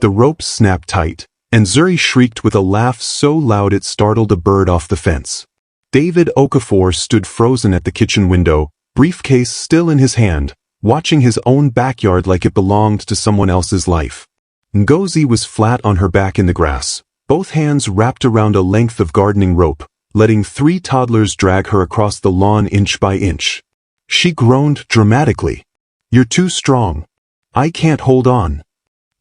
the rope snapped tight, and Zuri shrieked with a laugh so loud it startled a bird off the fence. David Okafor stood frozen at the kitchen window, briefcase still in his hand, watching his own backyard like it belonged to someone else's life. Ngozi was flat on her back in the grass, both hands wrapped around a length of gardening rope, letting 3 toddlers drag her across the lawn inch by inch. She groaned dramatically. "You're too strong. I can't hold on."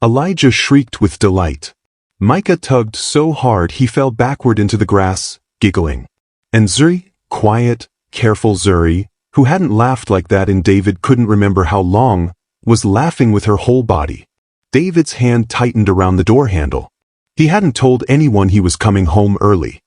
Elijah shrieked with delight. Micah tugged so hard he fell backward into the grass, giggling. And Zuri, quiet, careful Zuri, who hadn't laughed like that in David couldn't remember how long, was laughing with her whole body. David's hand tightened around the door handle. He hadn't told anyone he was coming home early.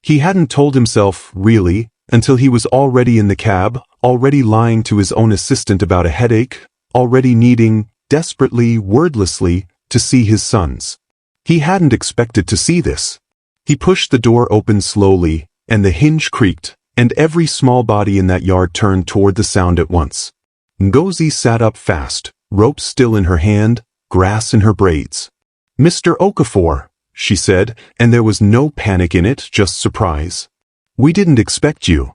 He hadn't told himself, really, until he was already in the cab, already lying to his own assistant about a headache, already needing, desperately, wordlessly, to see his sons. He hadn't expected to see this. He pushed the door open slowly, and the hinge creaked, and every small body in that yard turned toward the sound at once. Ngozi sat up fast, rope still in her hand, grass in her braids. "Mr. Okafor," she said, and there was no panic in it, just surprise. "We didn't expect you."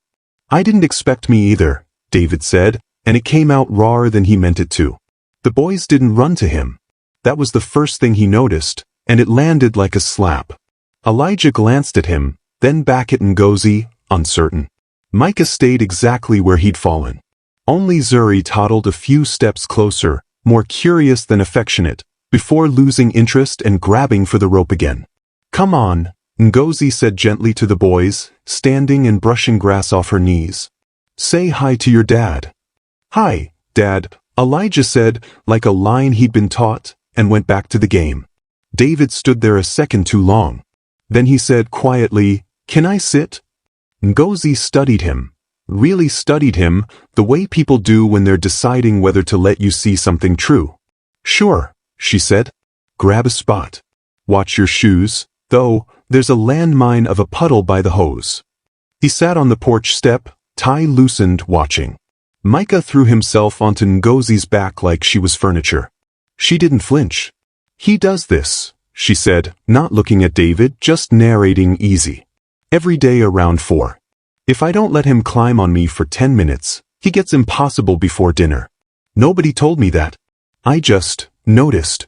"I didn't expect me either," David said, and it came out rawer than he meant it to. The boys didn't run to him. That was the first thing he noticed, and it landed like a slap. Elijah glanced at him, then back at Ngozi, uncertain. Micah stayed exactly where he'd fallen. Only Zuri toddled a few steps closer, more curious than affectionate, before losing interest and grabbing for the rope again. "Come on," Ngozi said gently to the boys, standing and brushing grass off her knees. "Say hi to your dad." "Hi, Dad," Elijah said, like a line he'd been taught, and went back to the game. David stood there a second too long. Then he said quietly, "Can I sit?" Ngozi studied him, really studied him, the way people do when they're deciding whether to let you see something true. "Sure," she said. "Grab a spot. Watch your shoes, though, there's a landmine of a puddle by the hose." He sat on the porch step, tie loosened, watching. Micah threw himself onto Ngozi's back like she was furniture. She didn't flinch. "He does this," she said, not looking at David, just narrating easy. "Every day around 4. If I don't let him climb on me for 10 minutes, he gets impossible before dinner. Nobody told me that. I just noticed."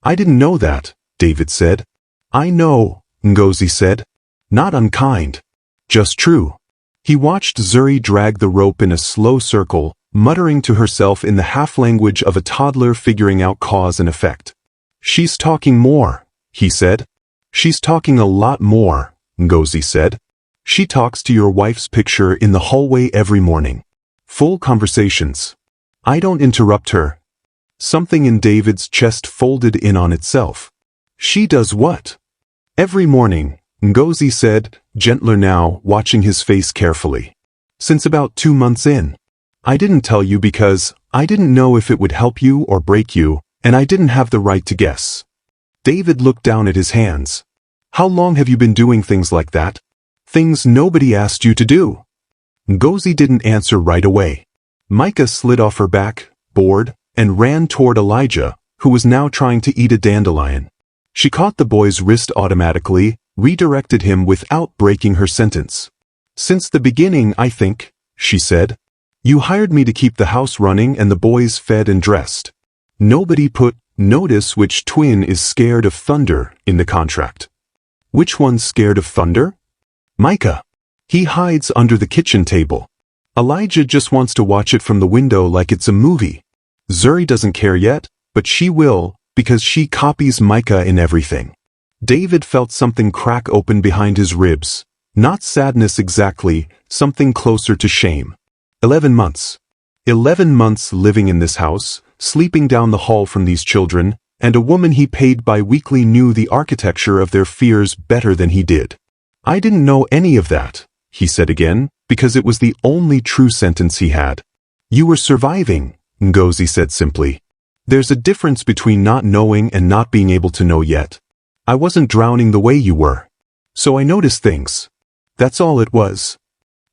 "I didn't know that," David said. "I know," Ngozi said. "Not unkind. Just true." He watched Zuri drag the rope in a slow circle, muttering to herself in the half-language of a toddler figuring out cause and effect. "She's talking more," he said. "She's talking a lot more," Ngozi said. "She talks to your wife's picture in the hallway every morning. Full conversations. I don't interrupt her." Something in David's chest folded in on itself. "She does what?" "Every morning," Ngozi said, gentler now, watching his face carefully. "Since about 2 months in. I didn't tell you because I didn't know if it would help you or break you, and I didn't have the right to guess." David looked down at his hands. "How long have you been doing things like that? Things nobody asked you to do?" Ngozi didn't answer right away. Micah slid off her back, bored, and ran toward Elijah, who was now trying to eat a dandelion. She caught the boy's wrist automatically, redirected him without breaking her sentence. "Since the beginning, I think," she said. "You hired me to keep the house running and the boys fed and dressed. Nobody put, 'Notice which twin is scared of thunder' in the contract." "Which one's scared of thunder?" "Micah. He hides under the kitchen table. Elijah just wants to watch it from the window like it's a movie. Zuri doesn't care yet, but she will, because she copies Micah in everything." David felt something crack open behind his ribs. Not sadness exactly, something closer to shame. 11 months. 11 months living in this house, sleeping down the hall from these children, and a woman he paid bi-weekly knew the architecture of their fears better than he did. "I didn't know any of that," he said again, because it was the only true sentence he had. "You were surviving," Ngozi said simply. "There's a difference between not knowing and not being able to know yet. I wasn't drowning the way you were. So I noticed things. That's all it was."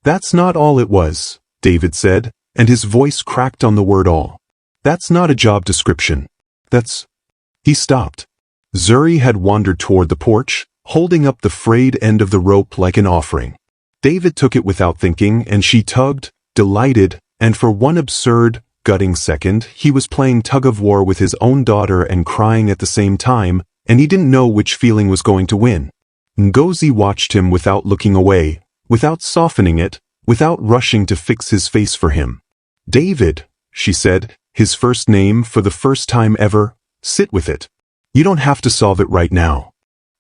"That's not all it was," David said, and his voice cracked on the word all. "That's not a job description. That's—" He stopped. Zuri had wandered toward the porch, holding up the frayed end of the rope like an offering. David took it without thinking, and she tugged, delighted, and for one absurd, gutting second, he was playing tug-of-war with his own daughter and crying at the same time, and he didn't know which feeling was going to win. Ngozi watched him without looking away, without softening it, without rushing to fix his face for him. "David," she said, his first name for the first time ever, "sit with it. You don't have to solve it right now."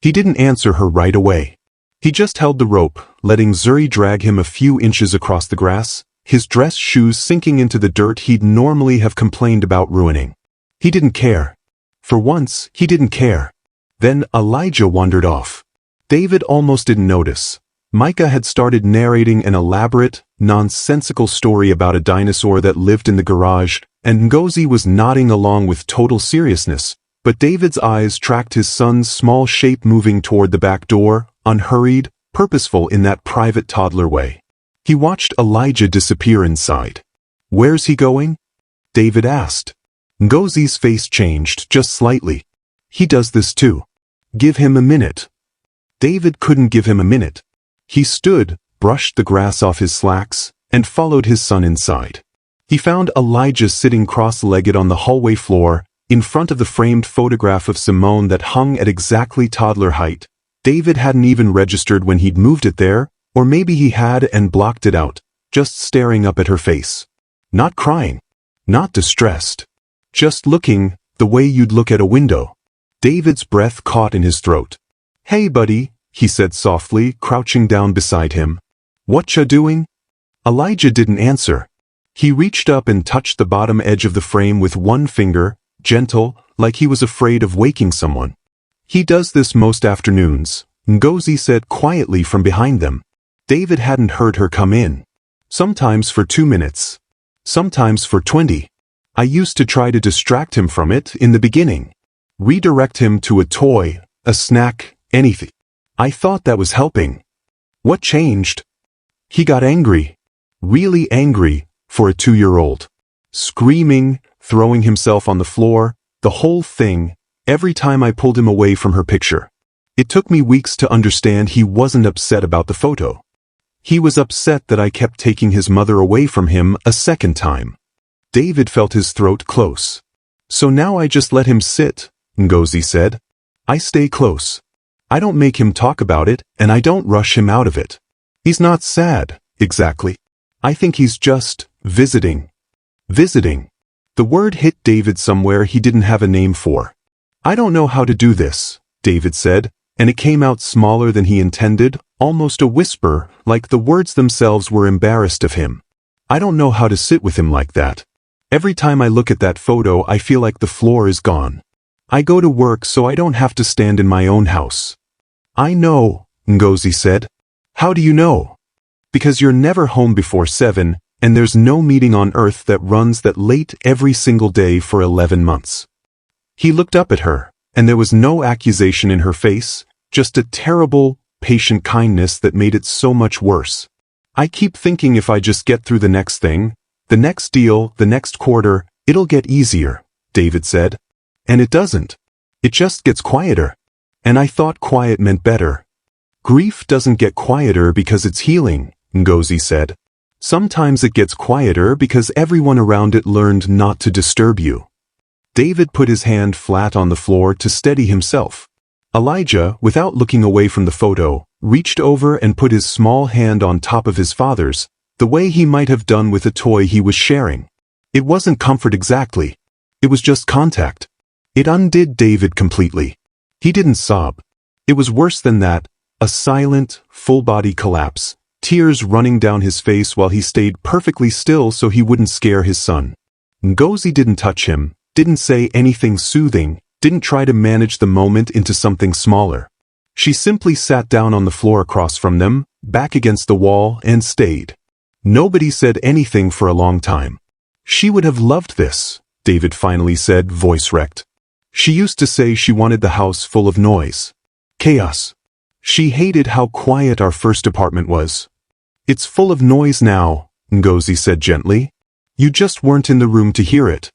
He didn't answer her right away. He just held the rope, letting Zuri drag him a few inches across the grass, his dress shoes sinking into the dirt he'd normally have complained about ruining. He didn't care. For once, he didn't care. Then Elijah wandered off. David almost didn't notice. Micah had started narrating an elaborate, nonsensical story about a dinosaur that lived in the garage, and Ngozi was nodding along with total seriousness, but David's eyes tracked his son's small shape moving toward the back door, unhurried, purposeful in that private toddler way. He watched Elijah disappear inside. "Where's he going?" David asked. Ngozi's face changed just slightly. "He does this too. Give him a minute." David couldn't give him a minute. He stood, brushed the grass off his slacks, and followed his son inside. He found Elijah sitting cross-legged on the hallway floor, in front of the framed photograph of Simone that hung at exactly toddler height. David hadn't even registered when he'd moved it there, or maybe he had and blocked it out, just staring up at her face. Not crying. Not distressed. Just looking, the way you'd look at a window. David's breath caught in his throat. "Hey buddy," he said softly, crouching down beside him. "Whatcha doing?" Elijah didn't answer. He reached up and touched the bottom edge of the frame with one finger, gentle, like he was afraid of waking someone. "He does this most afternoons," Ngozi said quietly from behind them. David hadn't heard her come in. "Sometimes for 2 minutes. Sometimes for 20. I used to try to distract him from it in the beginning. Redirect him to a toy, a snack, anything. I thought that was helping. What changed? He got angry. Really angry, for a 2-year-old. Screaming, throwing himself on the floor, the whole thing, every time I pulled him away from her picture. It took me weeks to understand he wasn't upset about the photo. He was upset that I kept taking his mother away from him a second time." David felt his throat close. "So now I just let him sit," Ngozi said. "I stay close. I don't make him talk about it, and I don't rush him out of it. He's not sad, exactly. I think he's just visiting." Visiting. The word hit David somewhere he didn't have a name for. "I don't know how to do this," David said, and it came out smaller than he intended, almost a whisper, like the words themselves were embarrassed of him. "I don't know how to sit with him like that. Every time I look at that photo I feel like the floor is gone. I go to work so I don't have to stand in my own house." "I know," Ngozi said. "How do you know?" "Because you're never home before 7, and there's no meeting on earth that runs that late every single day for 11 months. He looked up at her, and there was no accusation in her face, just a terrible, patient kindness that made it so much worse. "I keep thinking if I just get through the next thing, the next deal, the next quarter, it'll get easier," David said. "And it doesn't. It just gets quieter. And I thought quiet meant better." "Grief doesn't get quieter because it's healing," Ngozi said. "Sometimes it gets quieter because everyone around it learned not to disturb you." David put his hand flat on the floor to steady himself. Elijah, without looking away from the photo, reached over and put his small hand on top of his father's, the way he might have done with a toy he was sharing. It wasn't comfort exactly. It was just contact. It undid David completely. He didn't sob. It was worse than that, a silent, full-body collapse, tears running down his face while he stayed perfectly still so he wouldn't scare his son. Ngozi didn't touch him, didn't say anything soothing, didn't try to manage the moment into something smaller. She simply sat down on the floor across from them, back against the wall, and stayed. Nobody said anything for a long time. "She would have loved this," David finally said, voice wrecked. "She used to say she wanted the house full of noise. Chaos. She hated how quiet our first apartment was. It's full of noise now," Ngozi said gently. "You just weren't in the room to hear it."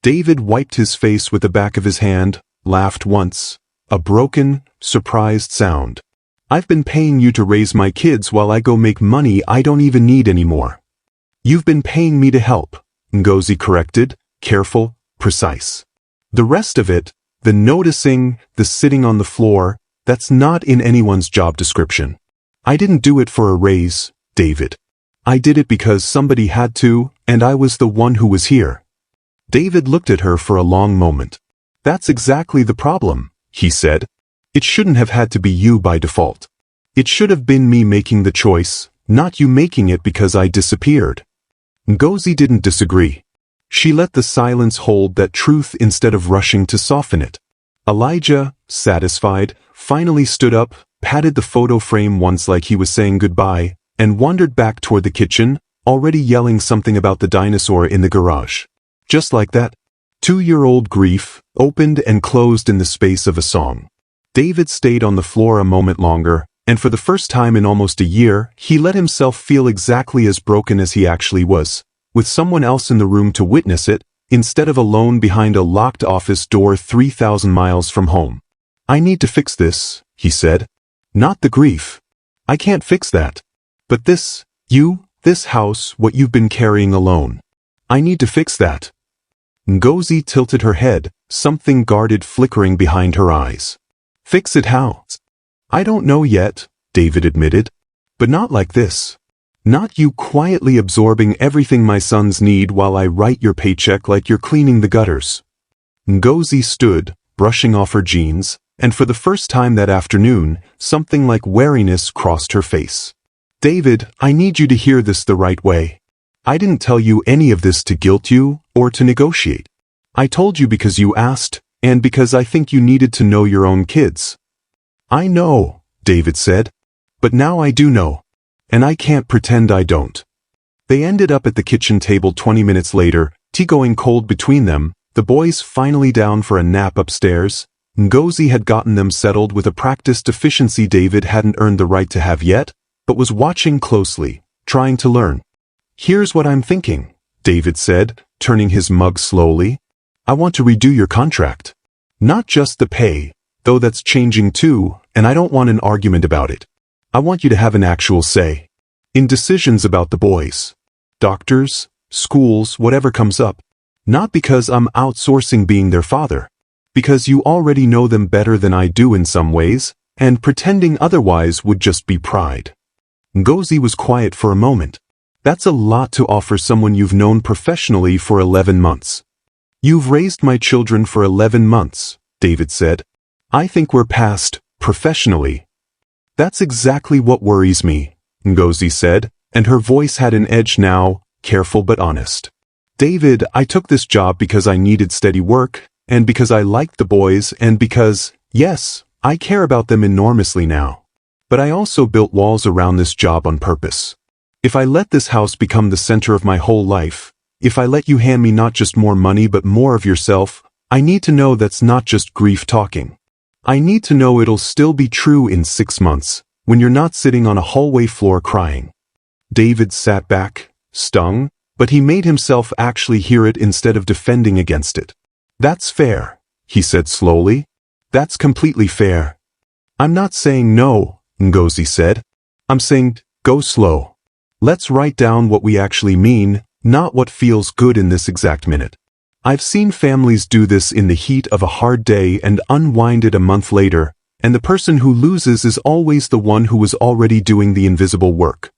David wiped his face with the back of his hand, laughed once, a broken, surprised sound. I've been paying you to raise my kids while I go make money I don't even need anymore. You've been paying me to help, Ngozi corrected, careful, precise. The rest of it, the noticing, the sitting on the floor, that's not in anyone's job description. I didn't do it for a raise, David. I did it because somebody had to, and I was the one who was here. David looked at her for a long moment. That's exactly the problem, he said. It shouldn't have had to be you by default. It should have been me making the choice, not you making it because I disappeared. Ngozi didn't disagree. She let the silence hold that truth instead of rushing to soften it. Elijah, satisfied, finally stood up, patted the photo frame once like he was saying goodbye, and wandered back toward the kitchen, already yelling something about the dinosaur in the garage. Just like that, 2-year-old grief opened and closed in the space of a song. David stayed on the floor a moment longer, and for the first time in almost a year, he let himself feel exactly as broken as he actually was, with someone else in the room to witness it, instead of alone behind a locked office door 3,000 miles from home. I need to fix this, he said. Not the grief. I can't fix that. But this house, what you've been carrying alone. I need to fix that. Ngozi tilted her head, something guarded flickering behind her eyes. Fix it how? I don't know yet, David admitted. But not like this. Not you quietly absorbing everything my sons need while I write your paycheck like you're cleaning the gutters. Ngozi stood, brushing off her jeans, and for the first time that afternoon, something like wariness crossed her face. David, I need you to hear this the right way. I didn't tell you any of this to guilt you or to negotiate. I told you because you asked, and because I think you needed to know your own kids. I know, David said. But now I do know. And I can't pretend I don't. They ended up at the kitchen table 20 minutes later, tea going cold between them, the boys finally down for a nap upstairs. Ngozi had gotten them settled with a practiced efficiency David hadn't earned the right to have yet, but was watching closely, trying to learn. Here's what I'm thinking, David said, turning his mug slowly. I want to redo your contract. Not just the pay, though that's changing too, and I don't want an argument about it. I want you to have an actual say. In decisions about the boys. Doctors, schools, whatever comes up. Not because I'm outsourcing being their father. Because you already know them better than I do in some ways, and pretending otherwise would just be pride. Ngozi was quiet for a moment. That's a lot to offer someone you've known professionally for 11 months. You've raised my children for 11 months, David said. I think we're past professionally. That's exactly what worries me, Ngozi said, and her voice had an edge now, careful but honest. David, I took this job because I needed steady work, and because I liked the boys, and because, yes, I care about them enormously now. But I also built walls around this job on purpose. If I let this house become the center of my whole life, if I let you hand me not just more money but more of yourself, I need to know that's not just grief talking. I need to know it'll still be true in 6 months, when you're not sitting on a hallway floor crying. David sat back, stung, but he made himself actually hear it instead of defending against it. That's fair, he said slowly. That's completely fair. I'm not saying no, Ngozi said. I'm saying, go slow. Let's write down what we actually mean, not what feels good in this exact minute. I've seen families do this in the heat of a hard day and unwind it a month later, and the person who loses is always the one who was already doing the invisible work.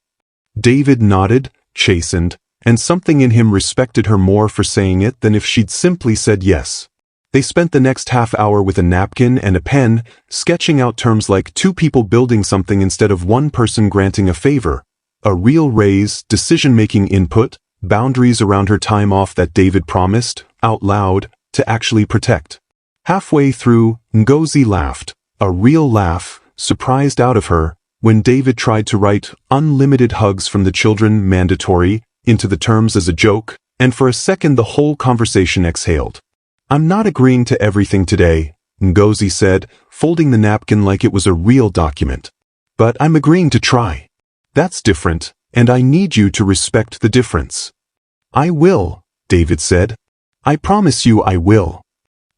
David nodded, chastened, and something in him respected her more for saying it than if she'd simply said yes. They spent the next half hour with a napkin and a pen, sketching out terms like 2 people building something instead of 1 person granting a favor, a real raise, decision-making input, boundaries around her time off that David promised, out loud, to actually protect. Halfway through, Ngozi laughed, a real laugh, surprised out of her, when David tried to write unlimited hugs from the children mandatory into the terms as a joke, and for a second the whole conversation exhaled. I'm not agreeing to everything today, Ngozi said, folding the napkin like it was a real document. But I'm agreeing to try. That's different, and I need you to respect the difference. I will, David said. I promise you I will.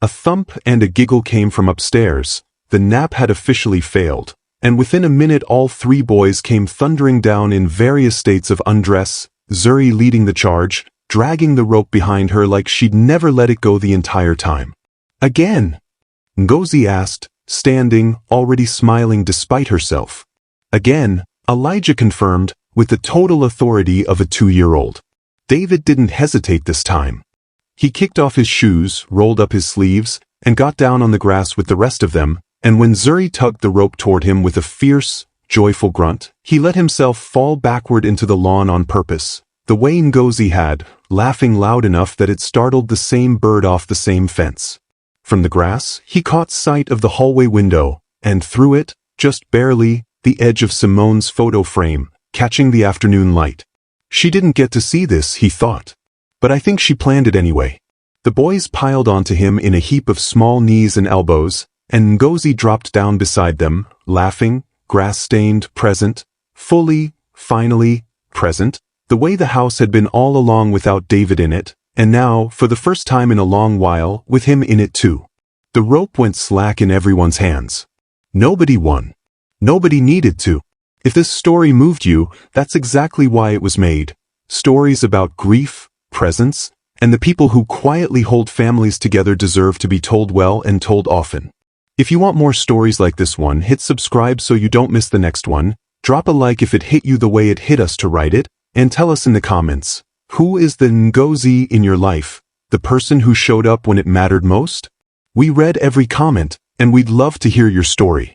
A thump and a giggle came from upstairs, the nap had officially failed, and within a minute all three boys came thundering down in various states of undress, Zuri leading the charge, dragging the rope behind her like she'd never let it go the entire time. "Again?" Ngozi asked, standing, already smiling despite herself. "Again," Elijah confirmed, with the total authority of a 2-year-old. David didn't hesitate this time. He kicked off his shoes, rolled up his sleeves, and got down on the grass with the rest of them, and when Zuri tugged the rope toward him with a fierce, joyful grunt, he let himself fall backward into the lawn on purpose, the way Ngozi had, laughing loud enough that it startled the same bird off the same fence. From the grass, he caught sight of the hallway window, and through it, just barely, the edge of Simone's photo frame, catching the afternoon light. She didn't get to see this, he thought. But I think she planned it anyway. The boys piled onto him in a heap of small knees and elbows, and Ngozi dropped down beside them, laughing, grass-stained, present, fully, finally, present, the way the house had been all along without David in it, and now, for the first time in a long while, with him in it too. The rope went slack in everyone's hands. Nobody won. Nobody needed to. If this story moved you, that's exactly why it was made. Stories about grief, presence, and the people who quietly hold families together deserve to be told well and told often. If you want more stories like this one, hit subscribe so you don't miss the next one, drop a like if it hit you the way it hit us to write it, and tell us in the comments, who is the Ngozi in your life, the person who showed up when it mattered most? We read every comment, and we'd love to hear your story.